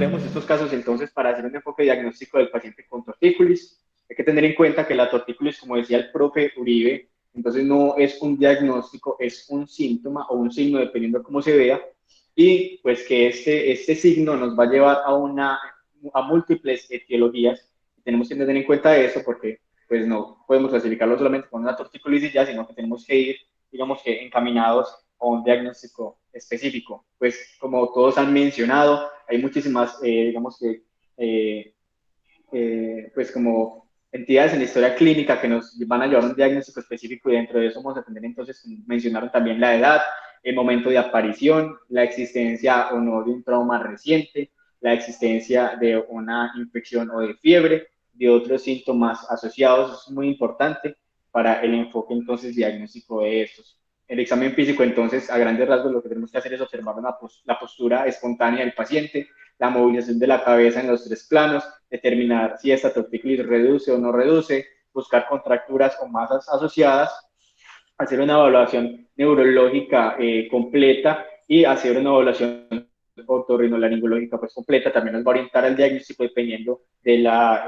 vemos estos casos, entonces, para hacer un enfoque diagnóstico del paciente con tortícolis, hay que tener en cuenta que la tortícolis, como decía el profe Uribe, entonces no es un diagnóstico, es un síntoma o un signo, dependiendo de cómo se vea, y pues que este signo nos va a llevar a múltiples etiologías. Tenemos que tener en cuenta eso porque pues no podemos clasificarlo solamente con una tortícolis y ya, sino que tenemos que ir, digamos que encaminados a un diagnóstico específico. Pues como todos han mencionado, hay muchísimas, digamos que, pues como entidades en la historia clínica que nos van a llevar a un diagnóstico específico y dentro de eso vamos a tener entonces, mencionaron también la edad, el momento de aparición, la existencia o no de un trauma reciente, la existencia de una infección o de fiebre, de otros síntomas asociados, es muy importante para el enfoque entonces diagnóstico de estos. El examen físico, entonces, a grandes rasgos, lo que tenemos que hacer es observar la postura espontánea del paciente, la movilización de la cabeza en los tres planos, determinar si esta tortícolis reduce o no reduce, buscar contracturas o masas asociadas, hacer una evaluación neurológica completa y hacer una evaluación otorrinolaringológica pues completa. También nos va a orientar al diagnóstico dependiendo de la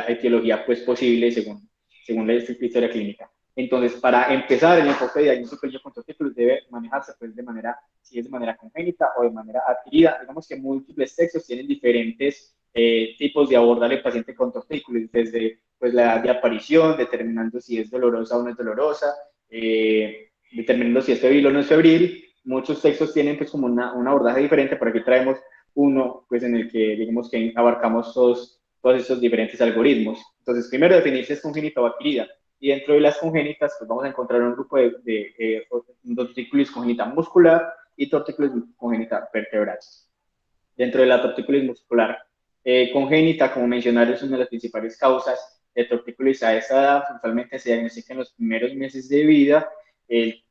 etiología pues posible según la historia clínica. Entonces, para empezar, el enfoque de diagnóstico del niño con tortícolis debe manejarse pues de manera, si es de manera congénita o de manera adquirida. Digamos que múltiples textos tienen diferentes tipos de abordar el paciente con tortícolis, desde pues, la edad de aparición, determinando si es dolorosa o no es dolorosa, determinando si es febril o no es febril. Muchos textos tienen pues como un abordaje diferente, pero aquí traemos uno pues en el que digamos que abarcamos todos estos diferentes algoritmos. Entonces, primero definir si es congénita o adquirida. Y dentro de las congénitas, pues vamos a encontrar un grupo de tortícolis congénita muscular y tortícolis congénita vertebral. Dentro de la tortícolis muscular congénita, como mencionar, es una de las principales causas de tortícolis a esa edad. Usualmente se diagnostica en los primeros meses de vida.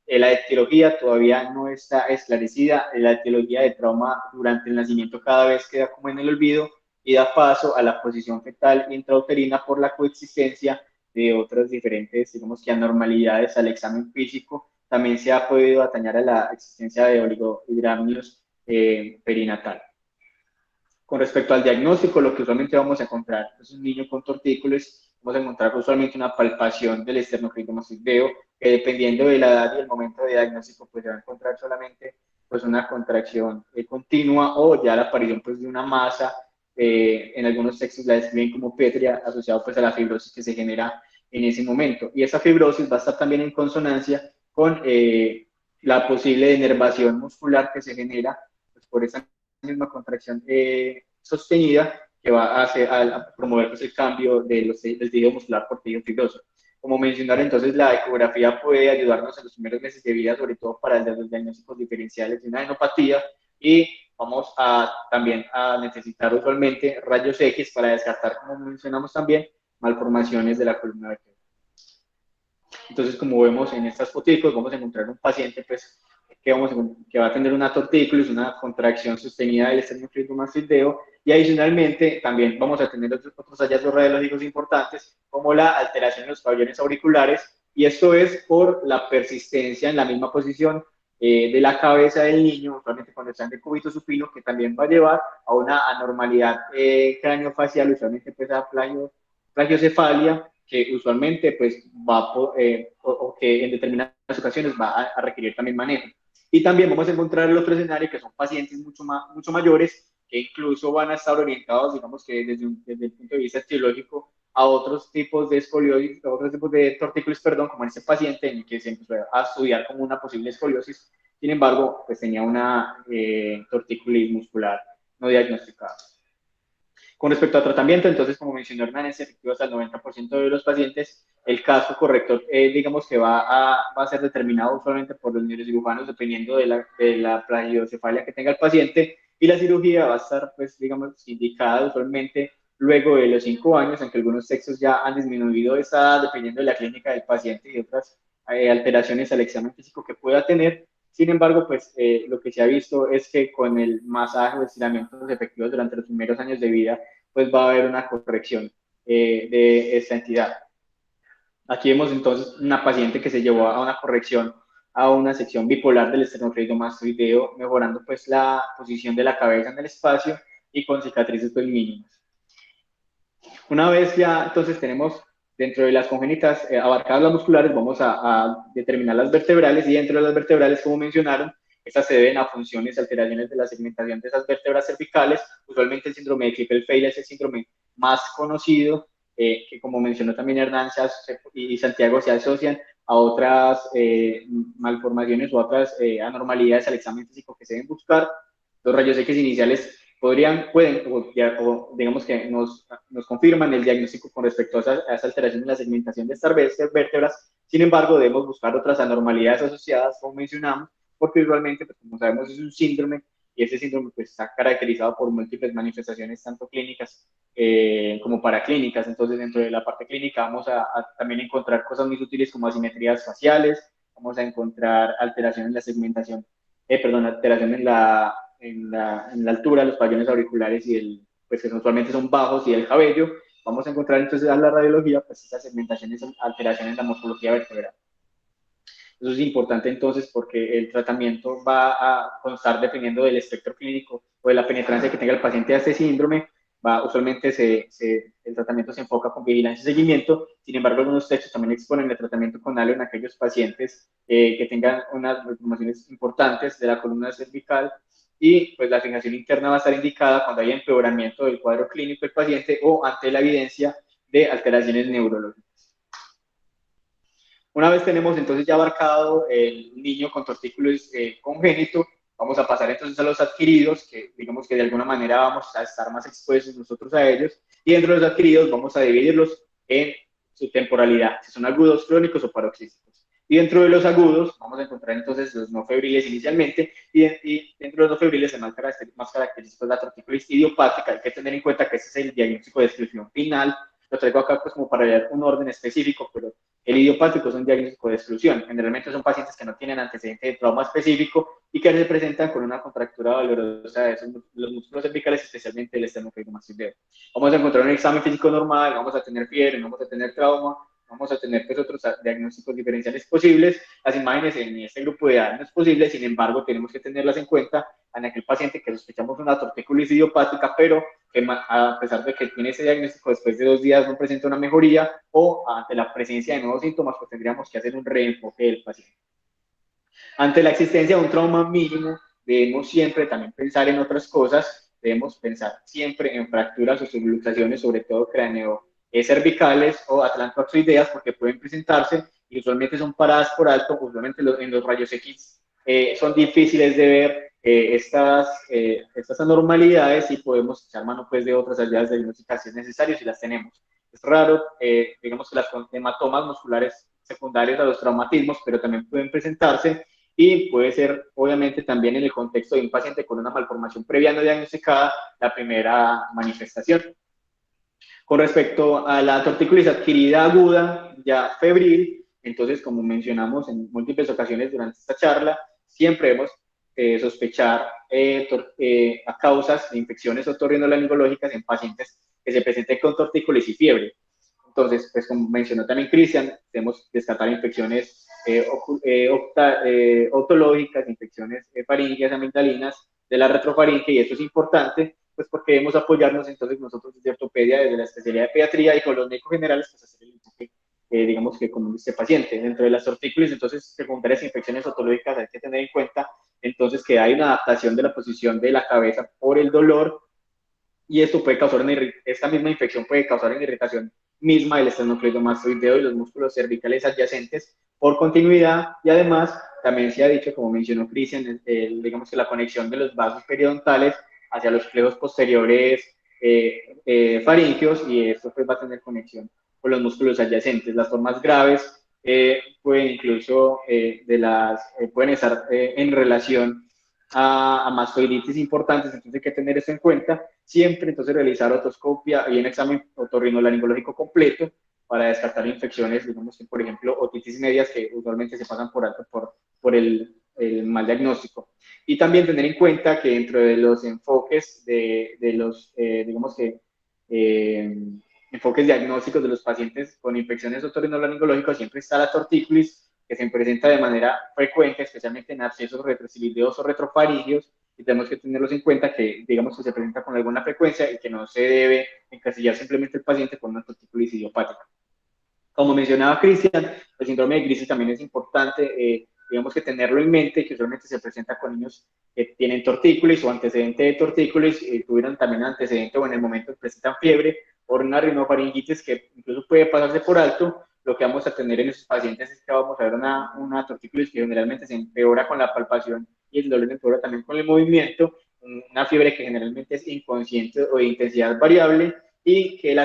La etiología todavía no está esclarecida. La etiología de trauma durante el nacimiento cada vez queda como en el olvido y da paso a la posición fetal intrauterina por la coexistencia de otras diferentes, digamos que anormalidades al examen físico. También se ha podido atañar a la existencia de oligohidramnios perinatal. Con respecto al diagnóstico, lo que usualmente vamos a encontrar es un niño con tortícolis, vamos a encontrar usualmente una palpación del esternocleidomastoideo, que dependiendo de la edad y el momento de diagnóstico, pues se va a encontrar solamente pues una contracción continua o ya la aparición pues de una masa, en algunos textos la describen como pétrea, asociado pues a la fibrosis que se genera en ese momento. Y esa fibrosis va a estar también en consonancia con la posible denervación muscular que se genera pues, por esa misma contracción sostenida que va a, a promover pues, el cambio del tejido muscular por tejido fibroso. Como mencionar, entonces la ecografía puede ayudarnos en los primeros meses de vida, sobre todo para los diagnósticos diferenciales de una adenopatía, y vamos a también a necesitar usualmente rayos X para descartar, como mencionamos también, malformaciones de la columna vertebral. Entonces, como vemos en estas fotos, vamos a encontrar un paciente pues, que va a tener una tortícolis, una contracción sostenida del esternocleidomastoideo, y adicionalmente también vamos a tener otros hallazgos radiológicos importantes, como la alteración en los pabellones auriculares, y esto es por la persistencia en la misma posición de la cabeza del niño, usualmente cuando está en decúbito supino, que también va a llevar a una anormalidad craneofacial, usualmente pues a plagiocefalia, que usualmente pues va o que en determinadas ocasiones va a requerir también manejo. Y también vamos a encontrar el otro escenario que son pacientes mucho mayores que incluso van a estar orientados, digamos que desde el punto de vista etiológico, a otros tipos de escoliosis, a otros tipos de tortícolis, perdón, como en este paciente en el que se empezó a estudiar como una posible escoliosis. Sin embargo, pues tenía una tortícolis muscular no diagnosticada. Con respecto a tratamiento, entonces, como mencionó Hernán, es efectivo hasta el 90% de los pacientes. El caso corrector, digamos que va a ser determinado usualmente por los neurocirujanos, dependiendo de la plagiocefalia que tenga el paciente, y la cirugía va a estar, pues, digamos, indicada usualmente luego de los 5 años, aunque algunos textos ya han disminuido esa edad, dependiendo de la clínica del paciente y otras alteraciones al examen físico que pueda tener. Sin embargo, pues lo que se ha visto es que con el masaje o estiramientos efectivos durante los primeros años de vida, pues va a haber una corrección de esta entidad. Aquí vemos entonces una paciente que se llevó a una corrección a una sección bipolar del esternocleidomastoideo, mejorando pues la posición de la cabeza en el espacio y con cicatrices pues mínimas. Una vez ya entonces tenemos dentro de las congénitas abarcadas las musculares, vamos a determinar las vertebrales, y dentro de las vertebrales, como mencionaron, estas se deben a funciones, alteraciones de la segmentación de esas vértebras cervicales. Usualmente el síndrome de Klippel-Feil es el síndrome más conocido, que como mencionó también Hernán y Santiago, se asocian a otras malformaciones o otras anormalidades al examen físico que se deben buscar. Los rayos X iniciales pueden, o digamos que nos confirman el diagnóstico con respecto a esa alteración en la segmentación de estas vértebras. Sin embargo, debemos buscar otras anormalidades asociadas, como mencionamos, porque usualmente, pues, como sabemos, es un síndrome, y ese síndrome pues, está caracterizado por múltiples manifestaciones, tanto clínicas como paraclínicas. Entonces, dentro de la parte clínica vamos a también encontrar cosas muy sutiles como asimetrías faciales, vamos a encontrar alteración en la segmentación, alteración en la altura de los pabellones auriculares pues que usualmente son bajos, y el cabello. Vamos a encontrar entonces a la radiología pues esas segmentaciones, alteraciones en la morfología vertebral. Eso es importante entonces porque el tratamiento va a constar dependiendo del espectro clínico o de la penetrancia que tenga el paciente a este síndrome. Usualmente el tratamiento se enfoca con vigilancia y seguimiento. Sin embargo, algunos textos también exponen el tratamiento con algo en aquellos pacientes que tengan unas malformaciones importantes de la columna cervical, y pues la fijación interna va a estar indicada cuando hay empeoramiento del cuadro clínico del paciente o ante la evidencia de alteraciones neurológicas. Una vez tenemos entonces ya abarcado el niño con tortícolis congénito, vamos a pasar entonces a los adquiridos, que digamos que de alguna manera vamos a estar más expuestos nosotros a ellos, y dentro de los adquiridos vamos a dividirlos en su temporalidad, si son agudos, crónicos o paroxísticos. Y dentro de los agudos vamos a encontrar entonces los no febriles inicialmente, y dentro de los no febriles el más característico es la tortícolis idiopática. Hay que tener en cuenta que ese es el diagnóstico de exclusión final. Lo traigo acá pues como para ver un orden específico, pero el idiopático es un diagnóstico de exclusión. Generalmente son pacientes que no tienen antecedente de trauma específico y que se presentan con una contractura dolorosa de los músculos cervicales, especialmente el esternocleidomastoideo. Vamos a encontrar un examen físico normal, vamos a tener fiebre, no vamos a tener trauma, vamos a tener pues, otros diagnósticos diferenciales posibles. Las imágenes en este grupo de edad no es posible, sin embargo, tenemos que tenerlas en cuenta en aquel paciente que sospechamos una tortícolis idiopática, pero que a pesar de que tiene ese diagnóstico, después de 2 días no presenta una mejoría, o ante la presencia de nuevos síntomas, pues tendríamos que hacer un reenfoque del paciente. Ante la existencia de un trauma mínimo, debemos siempre también pensar en otras cosas. Debemos pensar siempre en fracturas o subluxaciones, sobre todo cráneo cervicales o atlantoaxideas, porque pueden presentarse y usualmente son paradas por alto. Usualmente en los rayos X son difíciles de ver estas anormalidades, y podemos echar mano pues, de otras ayudas diagnósticas si es necesario, si las tenemos. Es raro, digamos que las hematomas musculares secundarios a los traumatismos, pero también pueden presentarse, y puede ser, obviamente, también en el contexto de un paciente con una malformación previa no diagnosticada, la primera manifestación. Con respecto a la tortícolis adquirida aguda, ya febril, entonces, como mencionamos en múltiples ocasiones durante esta charla, siempre debemos sospechar a causas de infecciones otorrinolaringológicas en pacientes que se presenten con tortícolis y fiebre. Entonces, pues como mencionó también Cristian, debemos descartar infecciones otológicas, infecciones faringias, amigdalinas de la retrofaringe, y esto es importante, pues porque debemos apoyarnos entonces nosotros desde ortopedia, desde la especialidad de pediatría, y con los médicos generales, pues hacer el enfoque, digamos que con este paciente. Dentro de las tortícolis, entonces, secundarias infecciones otológicas, hay que tener en cuenta entonces que hay una adaptación de la posición de la cabeza por el dolor, y esto puede causar esta misma infección puede causar una irritación misma del esternocleidomastoideo y los músculos cervicales adyacentes por continuidad. Y además también se ha dicho, como mencionó Cristian, digamos que la conexión de los vasos periodontales hacia los plejos posteriores faríngeos, y esto pues va a tener conexión con los músculos adyacentes. Las formas graves pueden incluso pueden estar en relación a mastoiditis importantes, entonces hay que tener eso en cuenta. Siempre entonces realizar otoscopia y un examen otorrinolaringológico completo para descartar infecciones, digamos que por ejemplo otitis medias, que usualmente se pasan por alto por el mal diagnóstico. Y también tener en cuenta que dentro de los enfoques de los, digamos que, enfoques diagnósticos de los pacientes con infecciones otorrinolaringológicas, siempre está la tortícolis, que se presenta de manera frecuente, especialmente en abscesos retrocilideos o retrofaringios, y tenemos que tenerlos en cuenta que, digamos, que se presenta con alguna frecuencia y que no se debe encasillar simplemente el paciente con una tortícolis idiopática. Como mencionaba Cristian, el síndrome de Grisel también es importante, digamos que tenerlo en mente, que usualmente se presenta con niños que tienen tortícolis o antecedente de tortícolis, tuvieron también antecedente o en el momento presentan fiebre o una rinofaringitis que incluso puede pasarse por alto. Lo que vamos a tener en esos pacientes es que vamos a ver una tortícolis que generalmente se empeora con la palpación y el dolor empeora también con el movimiento, una fiebre que generalmente es inconsciente o de intensidad variable, y que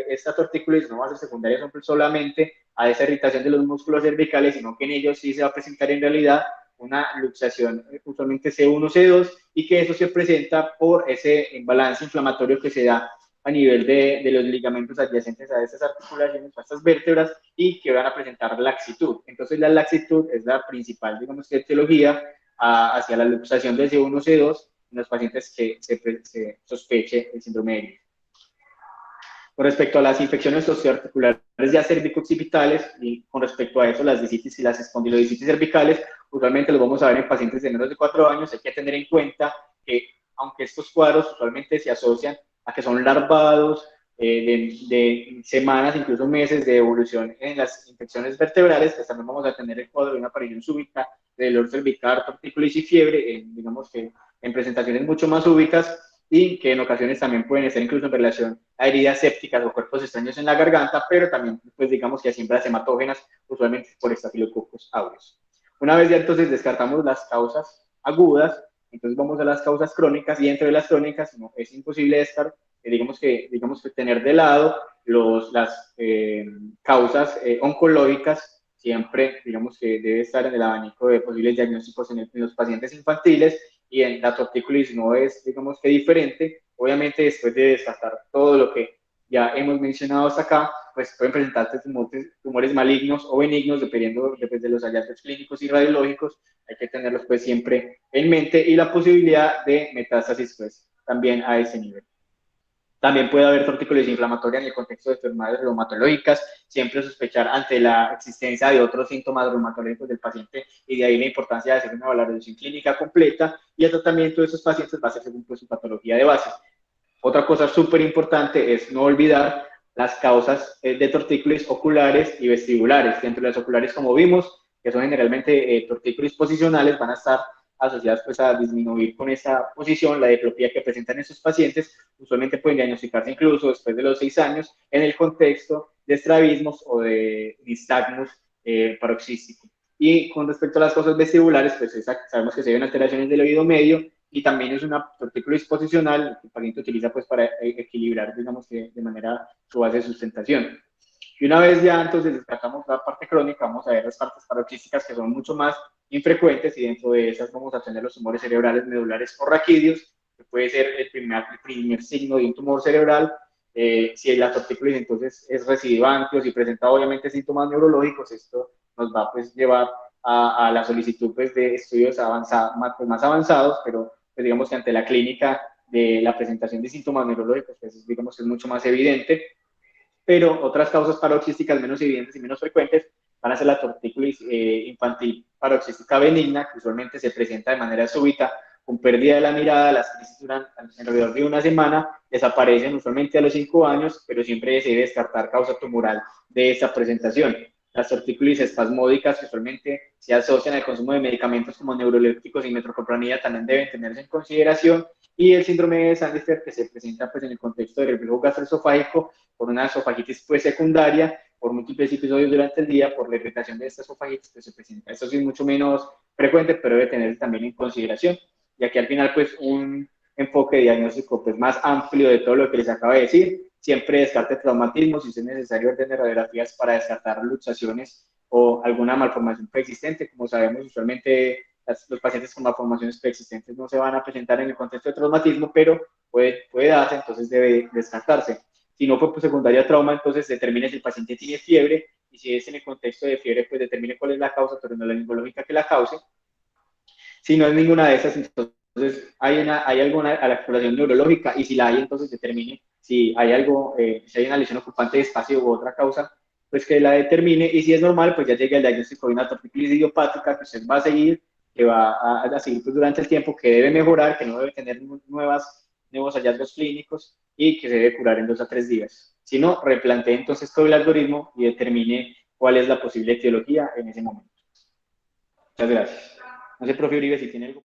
esta tortícolis no va a ser secundaria solamente a esa irritación de los músculos cervicales, sino que en ellos sí se va a presentar en realidad una luxación, usualmente C1, C2, y que eso se presenta por ese imbalance inflamatorio que se da a nivel de los ligamentos adyacentes a estas articulaciones, a estas vértebras, y que van a presentar laxitud. Entonces la laxitud es la principal, digamos, etiología hacia la luxación de C1, C2 en los pacientes que se sospeche el síndrome de Grisel. Con respecto a las infecciones osteoarticulares ya cervicoccipitales, y con respecto a eso, las discitis y las espondilodiscitis cervicales, usualmente los vamos a ver en pacientes de menos de 4 años. Hay que tener en cuenta que, aunque estos cuadros usualmente se asocian a que son larvados, de semanas, incluso meses de evolución en las infecciones vertebrales, pues también vamos a tener el cuadro de una aparición súbita de dolor cervical, tortícolis y fiebre, digamos que en presentaciones mucho más súbitas, y que en ocasiones también pueden estar incluso en relación a heridas sépticas o cuerpos extraños en la garganta, pero también, pues digamos que a siempre hematógenas, usualmente por Staphylococcus aureus. Una vez ya entonces descartamos las causas agudas, entonces vamos a las causas crónicas, y entre las crónicas no, es imposible estar, digamos que tener de lado las causas oncológicas. Siempre, digamos que debe estar en el abanico de posibles diagnósticos en los pacientes infantiles, y en la tortícolis no es, digamos que diferente. Obviamente, después de descartar todo lo que ya hemos mencionado hasta acá, pues pueden presentarse tumores malignos o benignos, dependiendo de los hallazgos clínicos y radiológicos. Hay que tenerlos pues siempre en mente, y la posibilidad de metástasis pues también a ese nivel. También puede haber tortícolis inflamatoria en el contexto de enfermedades reumatológicas, siempre sospechar ante la existencia de otros síntomas reumatológicos del paciente, y de ahí la importancia de hacer una valoración clínica completa, y el tratamiento de esos pacientes va a ser según pues, su patología de base. Otra cosa súper importante es no olvidar las causas de tortícolis oculares y vestibulares. Dentro de las oculares, como vimos, que son generalmente tortícolis posicionales, van a estar asociadas pues, a disminuir con esa posición la diplopía que presentan esos pacientes. Usualmente pueden diagnosticarse incluso después de los 6 años en el contexto de estrabismos o de nistagmus paroxístico. Y con respecto a las causas vestibulares, pues sabemos que se ven alteraciones del oído medio, y también es una tortícolis posicional que el paciente utiliza pues para equilibrar, digamos, de manera su base de sustentación. Y una vez ya entonces descartamos la parte crónica, vamos a ver las partes paroxísticas, que son mucho más infrecuentes, y dentro de esas vamos a tener los tumores cerebrales medulares o raquídeos, que puede ser el primer signo de un tumor cerebral. Si la tortícolis entonces es recidivante o si presenta obviamente síntomas neurológicos, esto nos va pues llevar a la solicitud pues, de estudios más avanzados, pero pues, digamos que ante la clínica de la presentación de síntomas neurológicos, pues digamos que es mucho más evidente. Pero otras causas paroxísticas menos evidentes y menos frecuentes van a ser la tortícolis infantil paroxística benigna, que usualmente se presenta de manera súbita, con pérdida de la mirada. Las crisis duran alrededor de una semana, desaparecen usualmente a los 5 años, pero siempre se debe descartar causa tumoral de esta presentación. Las tortícolis espasmódicas, que usualmente se asocian al consumo de medicamentos como neurolépticos y metoclopramida, también deben tenerse en consideración. Y el síndrome de Sandler, que se presenta pues, en el contexto del reflujo gastroesofágico, por una esofagitis pues, secundaria, por múltiples episodios durante el día, por la irritación de esta esofagitis que se presenta. Esto sí es mucho menos frecuente, pero debe tenerse también en consideración, ya que al final pues un enfoque diagnóstico pues, más amplio de todo lo que les acabo de decir. Siempre descarte traumatismos, si es necesario orden de radiografías para descartar luxaciones o alguna malformación preexistente. Como sabemos, usualmente los pacientes con malformaciones preexistentes no se van a presentar en el contexto de traumatismo, pero puede darse, entonces debe descartarse. Si no fue por secundaria trauma, entonces determine si el paciente tiene fiebre, y si es en el contexto de fiebre, pues determine cuál es la causa otorrinolaringológica que la cause. Si no es ninguna de esas, entonces hay alguna alteración neurológica, y si la hay, entonces determine si hay algo, si hay una lesión ocupante de espacio u otra causa, pues que la determine. Y si es normal, pues ya llega el diagnóstico de una tortícolis idiopática que usted va a seguir, que va a seguir pues, durante el tiempo, que debe mejorar, que no debe tener nuevos hallazgos clínicos y que se debe curar en 2 a 3 días. Si no, replantee entonces todo el algoritmo y determine cuál es la posible etiología en ese momento. Muchas gracias. No sé, profe Uribe, si tiene algo.